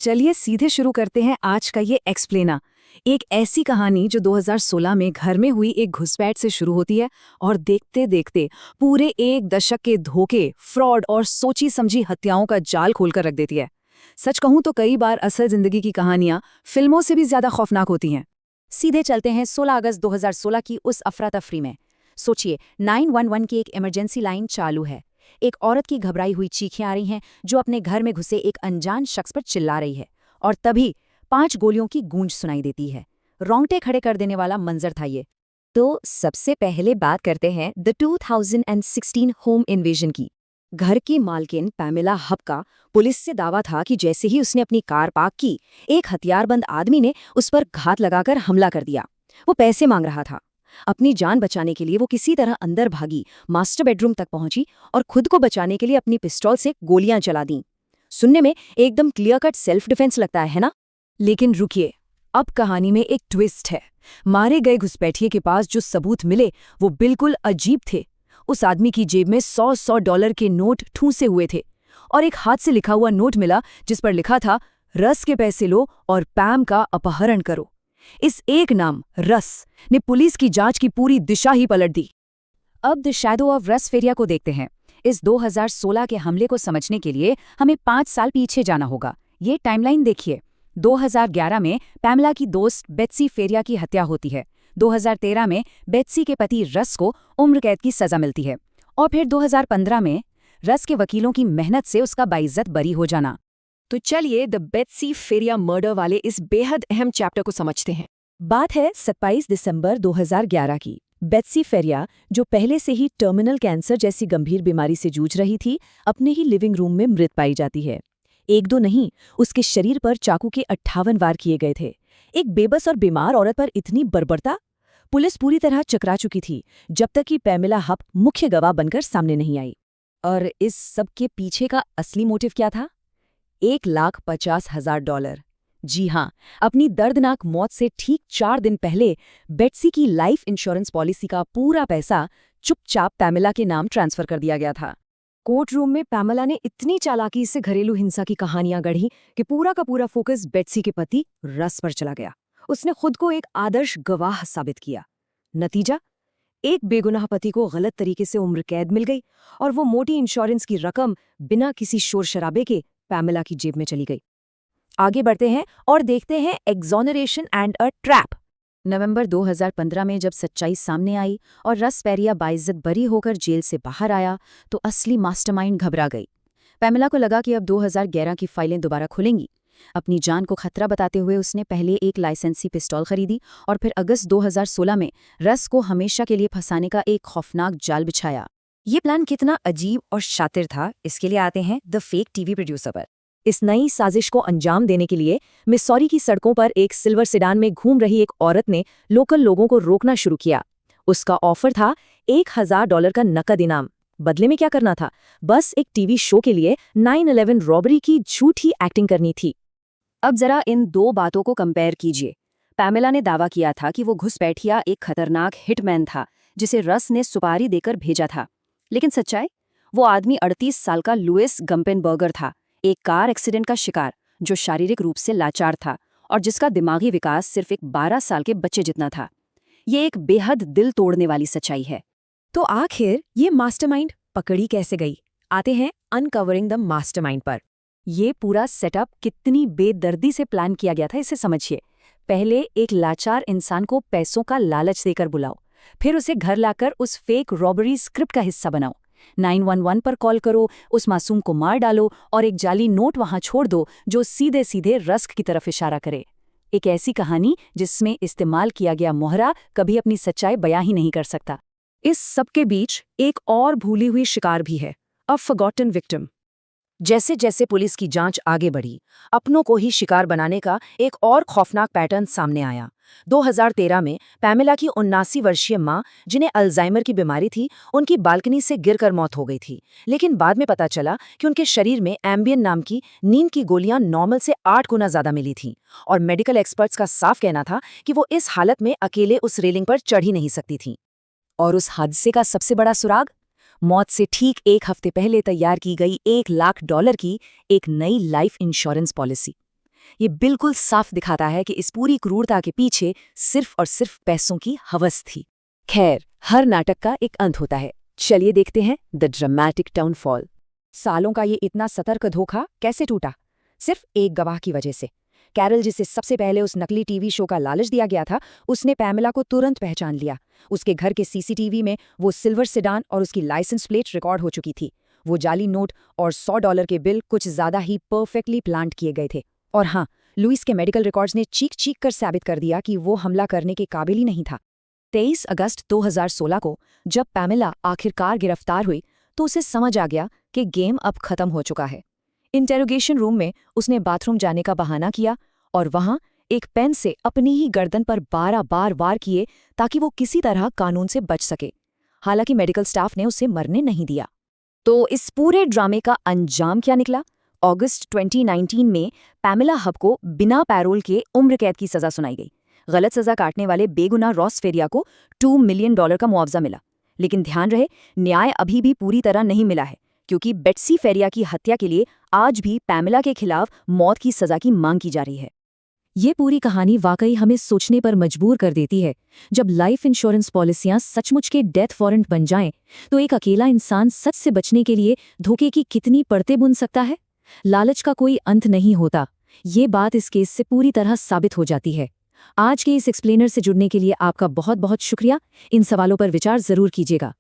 चलिए सीधे शुरू करते हैं आज का ये एक्सप्लेना। एक ऐसी कहानी जो 2016 में घर में हुई एक घुसपैठ से शुरू होती है और देखते देखते पूरे एक दशक के धोखे, फ्रॉड और सोची समझी हत्याओं का जाल खोलकर रख देती है। सच कहूं तो कई बार असल जिंदगी की कहानियां फिल्मों से भी ज्यादा खौफनाक होती हैं। सीधे चलते हैं 16 अगस्त 2016 की उस अफरा तफरी में। सोचिए, 911 की एक इमरजेंसी लाइन चालू है। एक औरत की घबराई हुई चीखें आ रही हैं जो अपने घर में घुसे एक अनजान शख्स पर चिल्ला रही है। और तभी 5 गोलियों की गूंज सुनाई देती है। रोंगटे खड़े कर देने वाला मंजर था ये। तो सबसे पहले बात करते हैं द 2016 होम इन्वेजन की। घर की मालकिन पैमेला हब का पुलिस से दावा था कि जैसे ही उसने अपनी कार पार्क की, एक हथियारबंद आदमी ने उस पर घात लगाकर हमला कर दिया। वो पैसे मांग रहा था। अपनी जान बचाने के लिए वो किसी तरह अंदर भागी, मास्टर बेडरूम तक पहुंची और खुद को बचाने के लिए अपनी पिस्टल से गोलियां चला दी। सुनने में एकदम क्लियर कट सेल्फ डिफेंस लगता है ना? लेकिन रुकिए, अब कहानी में एक ट्विस्ट है। मारे गए घुसपैठिए के पास जो सबूत मिले वो बिल्कुल अजीब थे। उस आदमी की जेब में 100 डॉलर के नोट ठूंसे हुए थे और एक हाथ से लिखा हुआ नोट मिला जिस पर लिखा था, रस के पैसे लो और पैम का अपहरण करो। इस एक नाम रस ने पुलिस की जांच की पूरी दिशा ही पलट दी। अब द शैडो ऑफ रस फेरिया को देखते हैं। इस 2016 के हमले को समझने के लिए हमें 5 साल पीछे जाना होगा। ये टाइमलाइन देखिए। 2011 में पैमला की दोस्त बेत्सी फेरिया की हत्या होती है। 2013 में बेत्सी के पति रस को उम्र कैद की सजा मिलती है और फिर 2015 में रस के वकीलों की मेहनत से उसका बाइज्जत बरी हो जाना। तो चलिए द बेत्सी फेरिया मर्डर वाले इस बेहद अहम चैप्टर को समझते हैं। बात है 27 दिसंबर 2011 की। बेत्सी फेरिया, जो पहले से ही टर्मिनल कैंसर जैसी गंभीर बीमारी से जूझ रही थी, अपने ही लिविंग रूम में मृत पाई जाती है। एक दो नहीं, उसके शरीर पर चाकू के 58 वार किए गए थे। एक बेबस और बीमार औरत पर इतनी बर्बरता? पुलिस पूरी तरह चकरा चुकी थी जब तक कि पैमेला हब मुख्य गवाह बनकर सामने नहीं आई। और इस सब के पीछे का असली मोटिव क्या था? $1,50,000। जी हाँ, अपनी दर्दनाक मौत से ठीक 4 दिन पहले बेट्सी की लाइफ इंश्योरेंस पॉलिसी का पूरा पैसा चुपचाप पैमेला के नाम ट्रांसफर कर दिया गया था। कोर्ट रूम में पैमेला ने इतनी चालाकी से घरेलू हिंसा की कहानियां गढ़ी कि पूरा का पूरा फोकस बेट्सी के पति रस पर चला गया। उसने खुद को एक आदर्श गवाह साबित किया। नतीजा, एक बेगुनाह पति को गलत तरीके से उम्र कैद मिल गई और वो मोटी इंश्योरेंस की रकम बिना किसी शोर शराबे के पैमेला की जेब में चली गई। आगे बढ़ते हैं और देखते हैं एक्सोनरेशन एंड अ ट्रैप। नवंबर 2015 में जब सच्चाई सामने आई और रस फेरिया बाइज्जत बरी होकर जेल से बाहर आया तो असली मास्टरमाइंड घबरा गई। पैमेला को लगा कि अब 2011 की फाइलें दोबारा खुलेंगी। अपनी जान को खतरा बताते हुए उसने पहले एक लाइसेंसी पिस्तौल खरीदी और फिर अगस्त 2016 में रस को हमेशा के लिए फंसाने का एक खौफनाक जाल बिछाया। ये प्लान कितना अजीब और शातिर था, इसके लिए आते हैं द फेक टीवी प्रोड्यूसर पर। इस नई साजिश को अंजाम देने के लिए मिसौरी की सड़कों पर एक सिल्वर सेडान में घूम रही एक औरत ने लोकल लोगों को रोकना शुरू किया। उसका ऑफर था $1,000 का नकद इनाम। बदले में क्या करना था? बस एक टीवी शो के लिए 9/11 रॉबरी की झूठी एक्टिंग करनी थी। अब जरा इन दो बातों को कंपेयर कीजिए। पैमेला ने दावा किया था कि वो घुसपैठिया एक खतरनाक हिटमैन था जिसे रस ने सुपारी देकर भेजा था। लेकिन सच्चाई? वो आदमी 38 साल का लुइस गम्पेनबर्गर था, एक कार एक्सीडेंट का शिकार जो शारीरिक रूप से लाचार था और जिसका दिमागी विकास सिर्फ एक 12 साल के बच्चे जितना था। ये एक बेहद दिल तोड़ने वाली सच्चाई है। तो आखिर ये मास्टरमाइंड पकड़ी कैसे गई? आते हैं अनकवरिंग द मास्टरमाइंड पर। ये पूरा सेटअप कितनी बेदर्दी से प्लान किया गया था, इसे समझिए। पहले एक लाचार इंसान को पैसों का लालच देकर बुलाओ, फिर उसे घर लाकर उस फेक रॉबरी स्क्रिप्ट का हिस्सा बनाओ। 911 पर कॉल करो, उस मासूम को मार डालो और एक जाली नोट वहां छोड़ दो जो सीधे सीधे रस्क की तरफ इशारा करे। एक ऐसी कहानी जिसमें इस्तेमाल किया गया मोहरा कभी अपनी सच्चाई बयां ही नहीं कर सकता। इस सबके बीच एक और भूली हुई शिकार भी है, अ फॉरगॉटन विक्टिम। जैसे जैसे पुलिस की जांच आगे बढ़ी, अपनों को ही शिकार बनाने का एक और खौफनाक पैटर्न सामने आया। 2013 में पैमेला की 79 वर्षीय मां, जिन्हें अल्जाइमर की बीमारी थी, उनकी बालकनी से गिरकर मौत हो गई थी। लेकिन बाद में पता चला कि उनके शरीर में एम्बियन नाम की नींद की गोलियां नॉर्मल से 8 गुना ज्यादा मिली थीं और मेडिकल एक्सपर्ट्स का साफ कहना था कि वो इस हालत में अकेले उस रेलिंग पर चढ़ ही नहीं सकती थीं। और उस हादसे का सबसे बड़ा सुराग? मौत से ठीक 1 हफ्ते पहले तैयार की गई $1,00,000 की एक नई लाइफ इंश्योरेंस पॉलिसी। ये बिल्कुल साफ दिखाता है कि इस पूरी क्रूरता के पीछे सिर्फ और सिर्फ पैसों की हवस थी। खैर, हर नाटक का एक अंत होता है। चलिए देखते हैं द ड्रामेटिक डाउनफॉल। सालों का ये इतना सतर्क धोखा कैसे टूटा? सिर्फ एक गवाह की वजह से। कैरल, जिसे सबसे पहले उस नकली टीवी शो का लालच दिया गया था, उसने पैमेला को तुरंत पहचान लिया। उसके घर के सीसीटीवी में वो सिल्वर सेडान और उसकी लाइसेंस प्लेट रिकॉर्ड हो चुकी थी। वो जाली नोट और $100 के बिल कुछ ज्यादा ही परफेक्टली प्लांट किए गए थे। और हाँ, लुइस के मेडिकल रिकॉर्ड्स ने चीख चीख कर साबित कर दिया कि वो हमला करने के काबिल ही नहीं था। 23 अगस्त 2016 को जब पैमेला आखिरकार गिरफ्तार हुई तो उसे समझ आ गया कि गेम अब खत्म हो चुका है। इंटेरोगेशन रूम में उसने बाथरूम जाने का बहाना किया और वहां एक पेन से अपनी ही गर्दन पर 12 बार वार किए ताकि वो किसी तरह कानून से बच सके। हालांकि मेडिकल स्टाफ ने उसे मरने नहीं दिया। तो इस पूरे ड्रामे का अंजाम क्या निकला? अगस्त 2019 में पैमेला हब को बिना पैरोल के उम्र कैद की सजा सुनाई गई। गलत सजा काटने वाले बेगुनाह रॉस फेरिया को $2 मिलियन का मुआवजा मिला। लेकिन ध्यान रहे, न्याय अभी भी पूरी तरह नहीं मिला है, क्योंकि बेट्सी फेरिया की हत्या के लिए आज भी पैमेला के खिलाफ मौत की सजा की मांग की जा रही है। ये पूरी कहानी वाकई हमें सोचने पर मजबूर कर देती है। जब लाइफ इंश्योरेंस पॉलिसियां सचमुच के डेथ वारंट बन जाएं, तो एक अकेला इंसान सच से बचने के लिए धोखे की कितनी परतें बुन सकता है। लालच का कोई अंत नहीं होता। ये बात इस केस से पूरी तरह साबित हो जाती है। आज के इस एक्सप्लेनर से जुड़ने के लिए आपका बहुत बहुत शुक्रिया। इन सवालों पर विचार जरूर कीजिएगा।